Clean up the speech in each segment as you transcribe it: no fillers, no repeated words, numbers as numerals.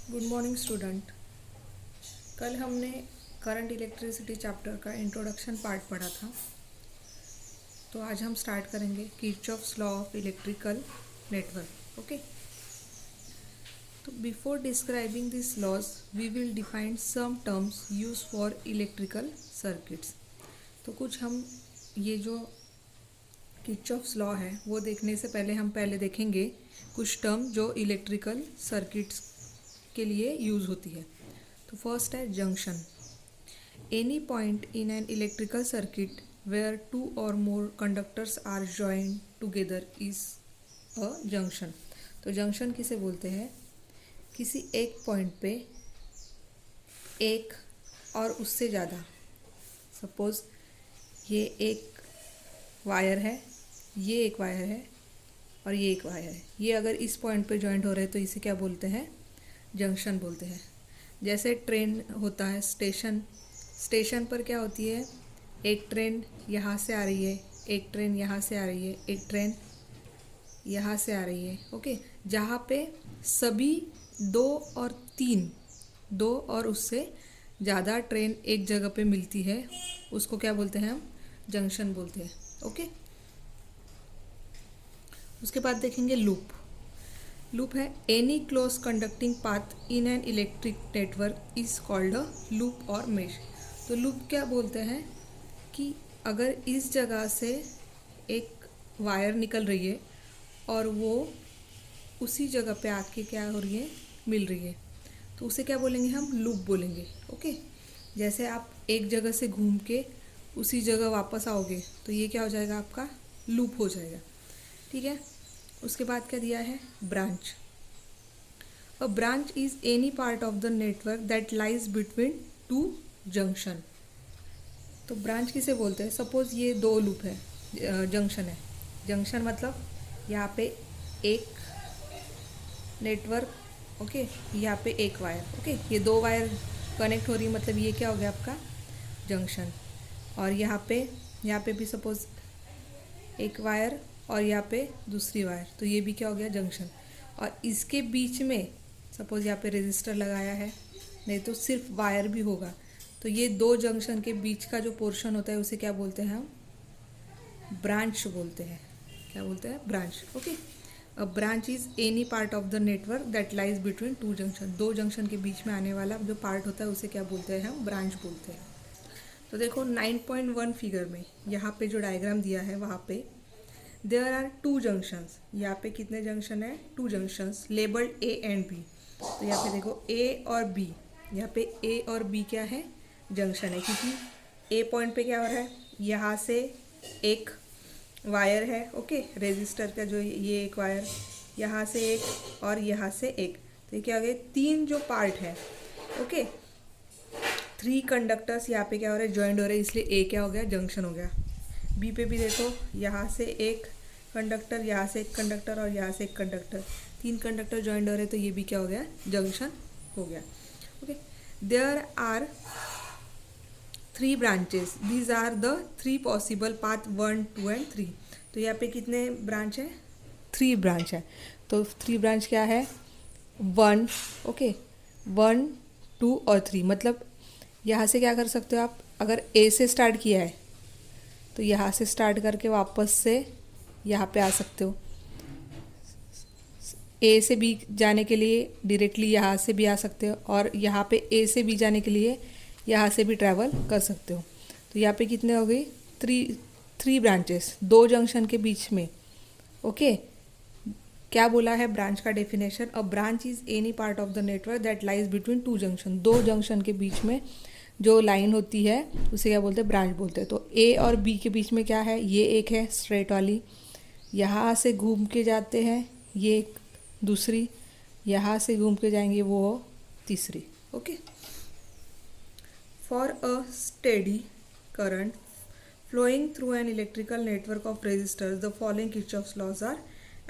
Good morning student. कल हमने current electricity chapter का इंट्रोडक्शन पार्ट पढ़ा था, तो आज हम स्टार्ट करेंगे Kirchhoff's law of electrical network. Okay, तो before describing this laws we will define some terms use for electrical circuits. तो कुछ हम ये जो किरचॉफ्स लॉ है वो देखने से पहले हम देखेंगे कुछ टर्म जो इलेक्ट्रिकल सर्किट्स के लिए यूज़ होती है। तो फर्स्ट है junction. Any point in an electrical circuit where two or more conductors are joined together is a junction. तो जंक्शन किसे बोलते हैं? किसी एक पॉइंट पे एक और उससे ज़्यादा, सपोज ये एक वायर है, ये एक वायर है और ये एक वायर है, ये अगर इस पॉइंट पे जॉइंट हो रहे हैं तो इसे क्या बोलते हैं? जंक्शन बोलते हैं। जैसे ट्रेन होता है, स्टेशन पर क्या होती है? एक ट्रेन यहाँ से आ रही है, एक ट्रेन यहाँ से आ रही है, एक ट्रेन यहाँ से आ रही है। ओके, जहाँ पे सभी दो और उससे ज़्यादा ट्रेन एक जगह पे मिलती है, उसको क्या बोलते हैं? हम जंक्शन बोलते हैं। ओके, उसके बाद देखेंगे लूप है any close conducting path in an electric network is called a loop और मेश। तो लूप क्या बोलते हैं कि अगर इस जगह से एक वायर निकल रही है और वो उसी जगह पे आके क्या हो रही है? मिल रही है, तो उसे क्या बोलेंगे? हम लूप बोलेंगे। ओके, जैसे आप एक जगह से घूम के उसी जगह वापस आओगे तो ये क्या हो जाएगा? आपका लूप हो जाएगा। ठीक है, उसके बाद क्या दिया है? Branch. A branch is any part of the network that lies between two junction. तो ब्रांच किसे बोलते हैं? सपोज ये दो लूप है, जंक्शन है। जंक्शन मतलब यहाँ पे एक नेटवर्क, ओके, यहाँ पे एक वायर, ओके, ये दो वायर कनेक्ट हो रही, मतलब ये क्या हो गया? आपका जंक्शन। और यहाँ पे भी सपोज एक वायर और यहाँ पे दूसरी वायर, तो ये भी क्या हो गया? जंक्शन। और इसके बीच में सपोज यहाँ पे रेजिस्टर लगाया है, नहीं तो सिर्फ वायर भी होगा, तो ये दो जंक्शन के बीच का जो पोर्शन होता है उसे क्या बोलते हैं? हम ब्रांच बोलते हैं। क्या बोलते हैं? Branch. Okay, a branch is any part of the network that lies between two junction. दो जंक्शन के बीच में आने वाला जो पार्ट होता है उसे क्या बोलते हैं? हम ब्रांच बोलते हैं। तो देखो 9.1 फिगर में यहाँ पे जो डायग्राम दिया है वहाँ पे देयर आर टू जंक्शंस। यहाँ पे कितने जंक्शन है? Two junctions labelled A and B. तो यहाँ पे देखो ए और बी, यहाँ पे ए और बी क्या है? जंक्शन है, क्योंकि ए पॉइंट पे क्या हो रहा है? यहाँ से एक वायर है, ओके, रेजिस्टर का जो ये एक वायर, यहाँ से एक और यहाँ से एक, तो ये क्या हो गया? तीन जो पार्ट है, ओके, थ्री कंडक्टर्स यहाँ पे क्या हो रहे हैं? ज्वाइंट हो रहे हैं, इसलिए ए क्या हो गया? जंक्शन हो गया। बी पे भी देखो, यहाँ से एक कंडक्टर, यहाँ से एक कंडक्टर और यहाँ से एक कंडक्टर, तीन कंडक्टर ज्वाइंट हो रहे हैं, तो ये भी क्या हो गया? जंक्शन हो गया। Okay, there are three branches, these are the three possible path 1, 2 and 3। तो यहाँ पे कितने ब्रांच है? थ्री ब्रांच है। तो थ्री ब्रांच क्या है? 1, ओके, 1, 2 और 3। मतलब यहाँ से क्या कर सकते हो आप? अगर ए से स्टार्ट किया है तो यहाँ से स्टार्ट करके वापस से यहाँ पे आ सकते हो। ए से बी जाने के लिए डायरेक्टली यहाँ से भी आ सकते हो, और यहाँ पे ए से बी जाने के लिए यहाँ से भी ट्रैवल कर सकते हो। तो यहाँ पे कितने हो गई? थ्री ब्रांचेस, दो जंक्शन के बीच में। ओके, क्या बोला है ब्रांच का definition? A branch is any part of the network that lies between two junction. दो जंक्शन के बीच में जो लाइन होती है उसे क्या बोलते हैं? ब्रांच बोलते हैं। तो ए और बी के बीच में क्या है? ये एक है स्ट्रेट वाली, यहाँ से घूम के जाते हैं, ये एक दूसरी, यहाँ से घूम के जाएंगे वो तीसरी। Okay, for a steady current flowing through an electrical network of resistors the following Kirchhoff's laws are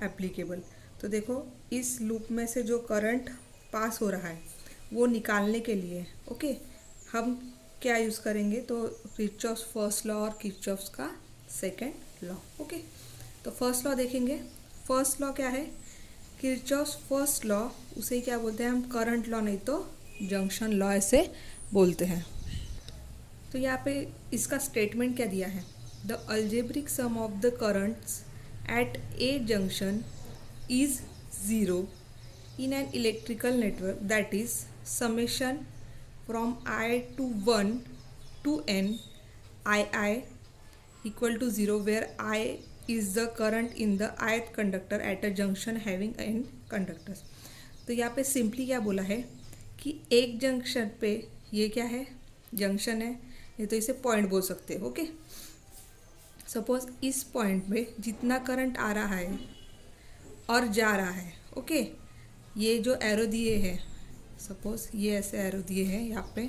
applicable. तो देखो इस लूप में से जो करंट पास हो रहा है वो निकालने के लिए, ओके, हम क्या यूज़ करेंगे? तो किरचॉफ्स फर्स्ट लॉ और किरचॉफ्स का सेकंड लॉ। ओके, तो फर्स्ट लॉ देखेंगे। फर्स्ट लॉ क्या है? किरचॉफ्स फर्स्ट लॉ, उसे क्या बोलते हैं हम, करंट लॉ नहीं तो जंक्शन लॉ ऐसे बोलते हैं। तो यहाँ पे इसका स्टेटमेंट क्या दिया है, the algebraic sum of the currents at a junction is zero in an electrical network that is summation from I to 1 to n II equal to 0 where I is the current in the ith conductor at a junction having n conductors। तो यहाँ पे simply क्या बोला है कि एक junction पे, ये क्या है, जंक्शन है, नहीं तो इसे पॉइंट बोल सकते हो। ओके, सपोज इस पॉइंट में जितना करंट आ रहा है और जा रहा है, ओके, ये जो एरो दिए हैं, सपोज ये ऐसे एरो दिए हैं यहाँ पे,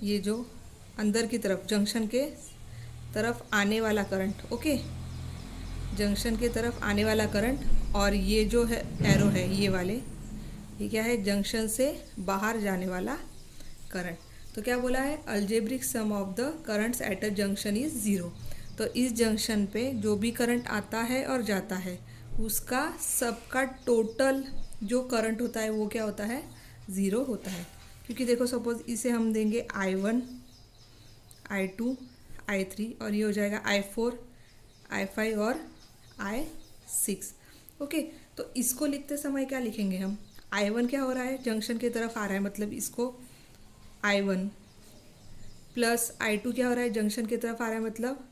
ये जो अंदर की तरफ जंक्शन के तरफ आने वाला करंट, ओके, जंक्शन के तरफ आने वाला करंट, और ये जो है एरो है ये वाले, ये क्या है, जंक्शन से बाहर जाने वाला करंट। तो क्या बोला है, algebraic sum of the currents at a junction is zero. तो इस जंक्शन पे जो भी करंट आता है और जाता है उसका सबका टोटल जो करंट होता है वो क्या होता है, ज़ीरो होता है। क्योंकि देखो सपोज इसे हम देंगे I1, I2, I3 और ये हो जाएगा I4, I5 और I6। ओके, तो इसको लिखते समय क्या लिखेंगे हम, I1 क्या हो रहा है, जंक्शन की तरफ आ रहा है, मतलब इसको I1 प्लस I2 क्या हो रहा है, जंक्शन की तरफ आ रहा है, मतलब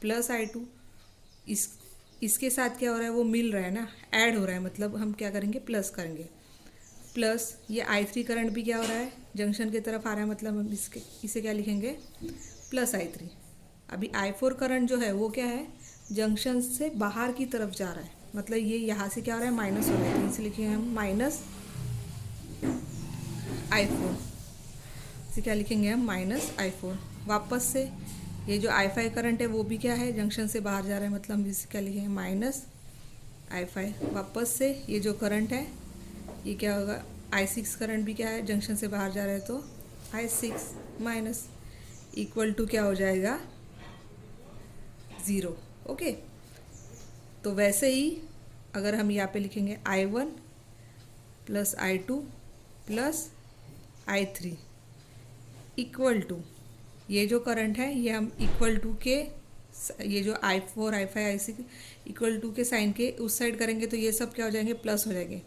प्लस I2। इसके साथ क्या हो रहा है, वो मिल रहा है ना, ऐड हो रहा है, मतलब हम क्या करेंगे, प्लस करेंगे। प्लस ये I3 करंट भी क्या हो रहा है, जंक्शन की तरफ आ रहा है, मतलब हम इसे क्या लिखेंगे, प्लस I3। अभी I4 करंट जो है वो क्या है, जंक्शन से बाहर की तरफ जा रहा है, मतलब ये यहाँ से क्या हो रहा है, माइनस हो रहा है, इसे लिखेंगे हम माइनस I4। इसे क्या लिखेंगे हम, माइनस I4। वापस से ये जो I5 करंट है वो भी क्या है, जंक्शन से बाहर जा रहा है, मतलब हम इसे क्या लिखेंगे, माइनस I5। वापस से ये जो करंट है ये क्या होगा, I6 करंट भी क्या है, जंक्शन से बाहर जा रहा है, तो I6 माइनस इक्वल टू क्या हो जाएगा, ज़ीरो। ओके, तो वैसे ही अगर हम यहाँ पे लिखेंगे I1 plus I2 plus I3 equal to, ये जो करंट है ये हम इक्वल टू के, ये जो I4 I5 I6 equal to के साइन के उस साइड करेंगे तो ये सब क्या हो जाएंगे, प्लस हो जाएंगे।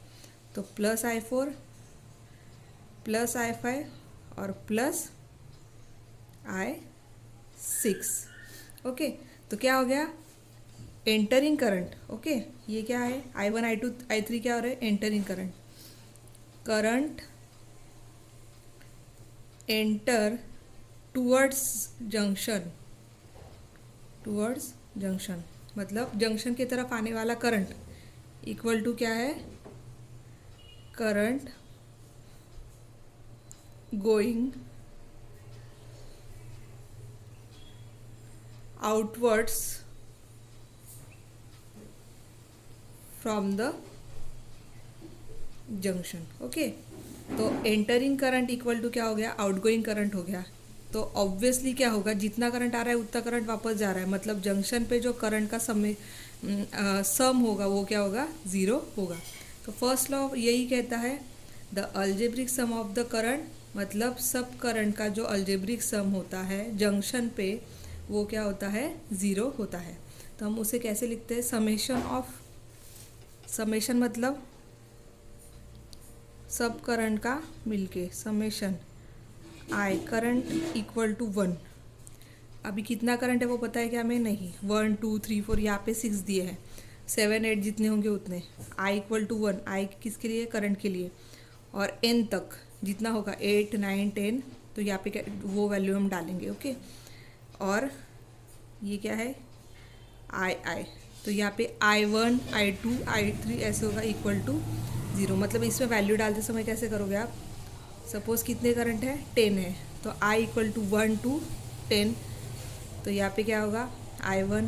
तो प्लस I4 प्लस I5 और प्लस I6। ओके, तो क्या हो गया, एंटरिंग करंट। ओके, ये क्या है, I1 I2 I3 क्या हो रहा है, entering current. Current enter towards junction, towards junction मतलब जंक्शन की तरफ आने वाला करंट इक्वल टू क्या है, current going outwards from the junction. Okay, तो एंटरिंग करंट इक्वल टू क्या हो गया, आउटगोइंग करंट हो गया। तो ऑब्वियसली क्या होगा, जितना करंट आ रहा है उतना करंट वापस जा रहा है, मतलब जंक्शन पे जो करंट का सम होगा वो क्या होगा, ज़ीरो होगा। तो फर्स्ट लॉ यही कहता है, the algebraic sum of the current, मतलब सब करंट का जो अलजेब्रिक सम होता है जंक्शन पे वो क्या होता है, ज़ीरो होता है। तो हम उसे कैसे लिखते हैं, समेशन ऑफ, समेशन मतलब सब करंट का मिलके, summation I current equal to 1। अभी कितना करंट है वो पता है क्या हमें, नहीं, 1 2 3 4 यहाँ पे 6 दिए हैं, 7 8 जितने होंगे उतने। I इक्वल टू 1, I किसके लिए, करंट के लिए, और n तक जितना होगा 8 9 10, तो यहाँ पे वो वैल्यू हम डालेंगे। ओके, और ये क्या है, I तो यहाँ पे I1 I2 I3 ऐसे होगा इक्वल टू 0। मतलब इसमें वैल्यू डालते समय कैसे करोगे आप, सपोज़ कितने करंट है, 10 है, तो I इक्वल टू 1 to 10, तो यहाँ पे क्या होगा, I1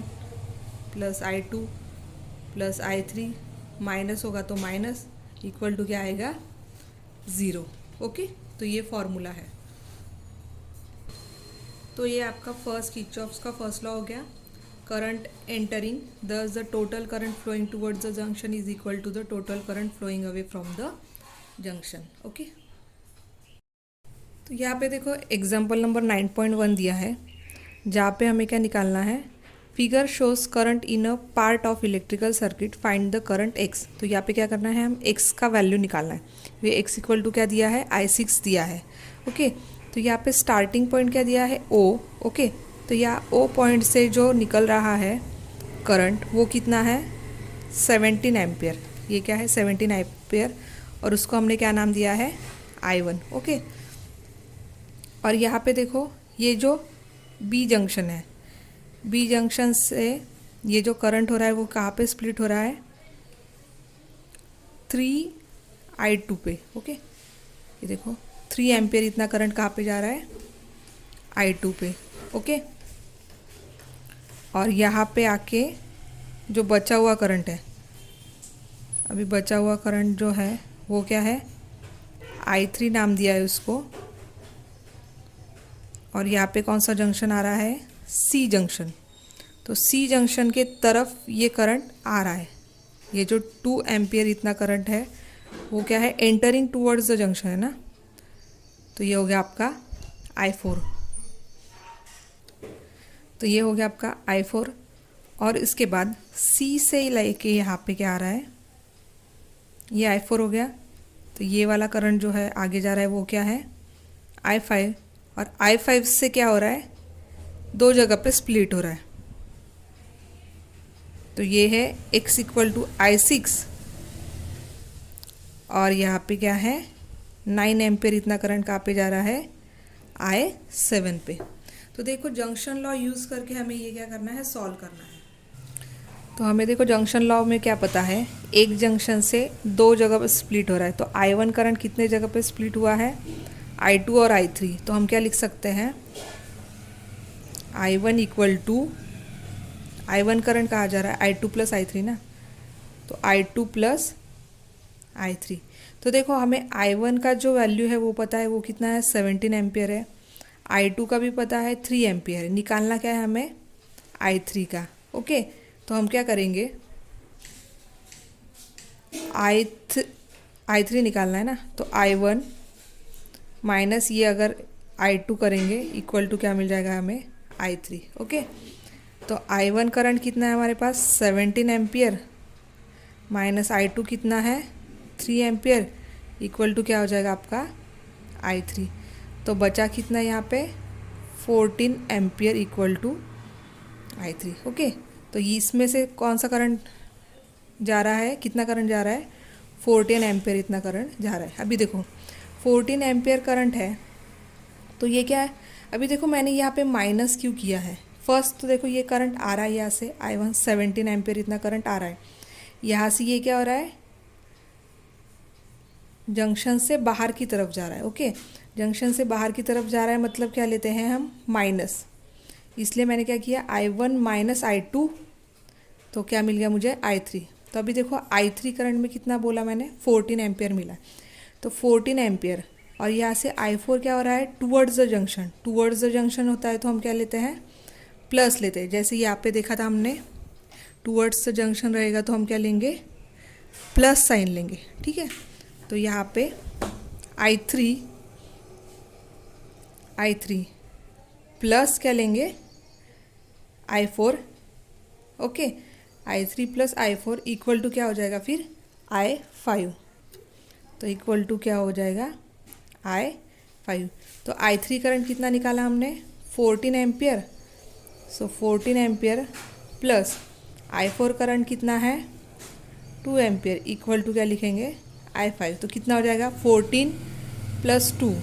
plus I2 plus I3 minus होगा तो माइनस इक्वल टू क्या आएगा, 0। ओके, तो ये फॉर्मूला है। तो ये आपका फर्स्ट किरचॉफ्स का फर्स्ट लॉ हो गया। current entering, thus the total current flowing towards the junction is equal to the total current flowing away from the junction. Okay. तो यहाँ पे देखो एग्जाम्पल नंबर 9.1 दिया है, जहाँ पे हमें क्या निकालना है, figure shows current in a part of electrical circuit, find the current x. तो यहाँ पे क्या करना है, हम एक्स का वैल्यू निकालना है। ये एक्स इक्वल टू क्या दिया है, I6 दिया है। ओके, तो यहाँ पे स्टार्टिंग पॉइंट क्या दिया है, O। ओके, तो यहाँ O पॉइंट से जो निकल रहा है करंट वो कितना है, 17 एम्पियर। ये क्या है, 17 एम्पियर, और उसको हमने क्या नाम दिया है, I1। ओके, और यहाँ पे देखो ये जो बी जंक्शन है, बी जंक्शन से ये जो करंट हो रहा है वो कहाँ पे स्प्लिट हो रहा है, 3I2 पे। ओके, ये देखो 3 एम्पियर इतना करंट कहाँ पे जा रहा है, I2 पे। ओके, और यहाँ पे आके जो बचा हुआ करंट है, अभी बचा हुआ करंट जो है वो क्या है, I3 नाम दिया है उसको। और यहाँ पे कौन सा जंक्शन आ रहा है, सी जंक्शन। तो सी जंक्शन के तरफ ये करंट आ रहा है। ये जो 2 एम्पियर इतना करंट है वो क्या है, एंटरिंग टूवर्ड्स द जंक्शन है ना। तो ये हो गया आपका I4। तो ये हो गया आपका I4, और इसके बाद सी से लेके यहाँ पे क्या आ रहा है, ये I4 हो गया। तो ये वाला करंट जो है आगे जा रहा है वो क्या है, I5, और I5 से क्या हो रहा है, 2 जगह पे स्प्लिट हो रहा है। तो ये है x इक्वल टू I6, और यहाँ पे क्या है, 9 एम्पियर इतना करंट कहाँ पे जा रहा है, I7 पे। तो देखो जंक्शन लॉ यूज़ करके हमें ये क्या करना है, सॉल्व करना है। तो हमें देखो जंक्शन लॉ में क्या पता है, एक जंक्शन से 2 जगह पर स्प्लिट हो रहा है। तो I1 करंट कितने जगह पे स्प्लिट हुआ है, I2 और I3। तो हम क्या लिख सकते हैं, I1 equal to, I1 current कहाँ जा रहा है, I2 प्लस I3 ना। तो I2 प्लस I3। तो देखो हमें I1 का जो वैल्यू है वो पता है, वो कितना है, 17 एम्पियर है। I2 का भी पता है, 3 एम्पियर है। निकालना क्या है हमें, I3 का। ओके, तो हम क्या करेंगे, I3 निकालना है ना। तो I1 माइनस ये अगर I2 करेंगे इक्वल टू क्या मिल जाएगा हमें, I3। ओके, तो I1 करंट कितना है हमारे पास, 17 एम्पियर, माइनस I2 कितना है, 3 एम्पियर, इक्वल टू क्या हो जाएगा आपका, I3। तो बचा कितना यहाँ पे, 14 ampere equal to I3। Okay, तो इसमें से कौन सा करंट जा रहा है, कितना करंट जा रहा है, 14 एम्पियर इतना करंट जा रहा है। अभी देखो 14 एम्पियर करंट है, तो ये क्या है, अभी देखो मैंने यहाँ पे माइनस क्यों किया है। फर्स्ट तो देखो ये करंट आ रहा है यहाँ से, I1 17 एम्पियर इतना करंट आ रहा है। यहाँ से ये क्या हो रहा है, जंक्शन से बाहर की तरफ जा रहा है। ओके, जंक्शन से बाहर की तरफ जा रहा है मतलब क्या लेते हैं हम, माइनस। इसलिए मैंने क्या किया, I1 माइनस I2, तो क्या मिल गया मुझे, I3। तो अभी देखो I3 करंट में कितना बोला मैंने, 14 एम्पियर मिला। तो 14 एम्पियर, और यहाँ से I4 क्या हो रहा है, towards the junction. Towards the junction होता है तो हम क्या लेते हैं, प्लस लेते हैं। जैसे यहाँ पे देखा था हमने, टूवर्ड्स द जंक्शन रहेगा तो हम क्या लेंगे, प्लस साइन लेंगे। ठीक है, तो यहाँ पे I3 प्लस क्या लेंगे, I4। Okay, I3 plus I4 equal to क्या हो जाएगा फिर, I5। तो इक्वल टू क्या हो जाएगा, I5। तो I3 करंट कितना निकाला हमने, 14 एम्पियर। सो 14 एम्पियर प्लस I4 करंट कितना है, 2 एम्पियर, इक्वल टू क्या लिखेंगे, I5। तो कितना हो जाएगा, 14 plus 2,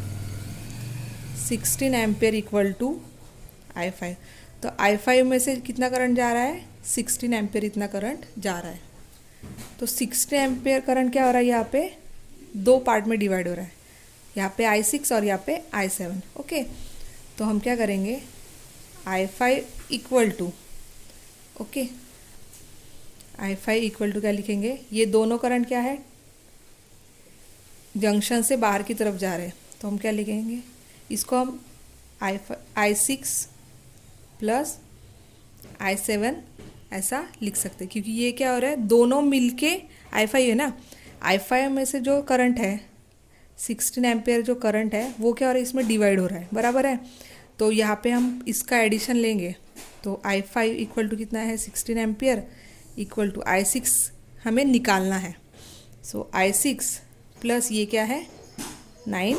16 ampere equal to I5। तो I5 में से कितना करंट जा रहा है, 16 एम्पियर इतना करंट जा रहा है। तो 16 एम्पियर करंट क्या हो रहा है, यहाँ पे 2 पार्ट में डिवाइड हो रहा है, यहाँ पे I6 और यहाँ पे I7। ओके, तो हम क्या करेंगे, I5 equal to, okay, I5 equal to क्या लिखेंगे, ये दोनों करंट क्या है, जंक्शन से बाहर की तरफ जा रहे हैं, तो हम क्या लिखेंगे, इसको हम I6 प्लस I7 ऐसा लिख सकते हैं, क्योंकि ये क्या हो रहा है, दोनों मिलके I5 है ना, I5 में से जो करंट है 16 एम्पियर जो करंट है वो क्या हो रहा है, इसमें डिवाइड हो रहा है, बराबर है। तो यहाँ पे हम इसका एडिशन लेंगे तो I5 इक्वल टू कितना है, 16 एम्पियर इक्वल टू I6 हमें निकालना है। सो I6 प्लस ये क्या है 9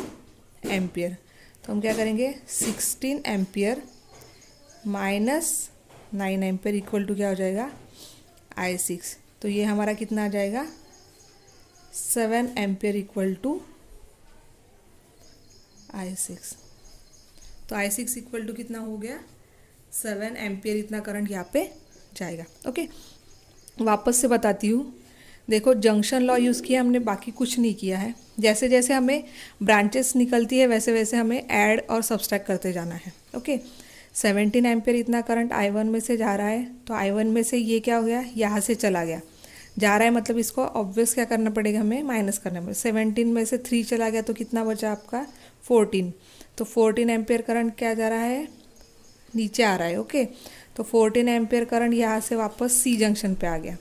एम्पियर, तो हम क्या करेंगे 16 ampere minus 9 ampere equal to क्या हो जाएगा I6। तो ये हमारा कितना आ जाएगा 7 एम्पियर इक्वल टू I6। तो I6 इक्वल टू कितना हो गया 7 एम्पियर, इतना करंट यहाँ पे जाएगा। ओके, वापस से बताती हूँ, देखो जंक्शन लॉ यूज़ किया हमने, बाकी कुछ नहीं किया है। जैसे जैसे हमें ब्रांचेस निकलती है वैसे वैसे हमें ऐड और सब्सट्रैक्ट करते जाना है। ओके, 17 एम्पियर इतना करंट I1 में से जा रहा है, तो I1 में से ये क्या हो गया, यहाँ से चला गया, जा रहा है मतलब इसको ऑब्वियस क्या करना पड़ेगा, हमें माइनस करना पड़ेगा। 17 में से 3 चला गया तो कितना बचा आपका 14, तो 14 एम्पियर करंट क्या जा रहा है, नीचे आ रहा है। ओके, तो 14 एम्पियर करंट यहाँ से वापस सी जंक्शन पे आ गया।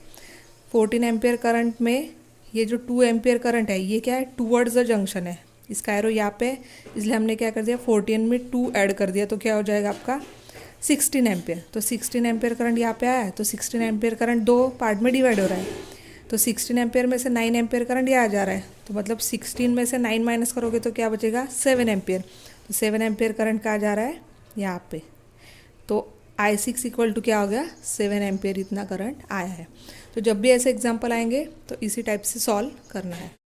14 एम्पियर करंट में ये जो 2 एम्पियर करंट है ये क्या है, टूवर्ड्स द जंक्शन है, इसका एरो यहाँ पे, इसलिए हमने क्या कर दिया 14 में 2 ऐड कर दिया, तो क्या हो जाएगा आपका 16 एम्पियर। तो 16 एम्पियर करंट यहाँ पे आया है, तो 16 एम्पियर करंट दो पार्ट में डिवाइड हो रहा है, तो 16 एम्पियर में से 9 एम्पियर करंट यहाँ आ जा रहा है, तो मतलब 16 में से 9 माइनस करोगे तो क्या बचेगा 7 एम्पियर। तो 7 एम्पियर करंट कहाँ जा रहा है, यहाँ पे। तो I6 इक्वल टू क्या हो गया 7 एम्पियर, इतना करंट आया है। तो जब भी ऐसे एग्जाम्पल आएंगे तो इसी टाइप से सॉल्व करना है।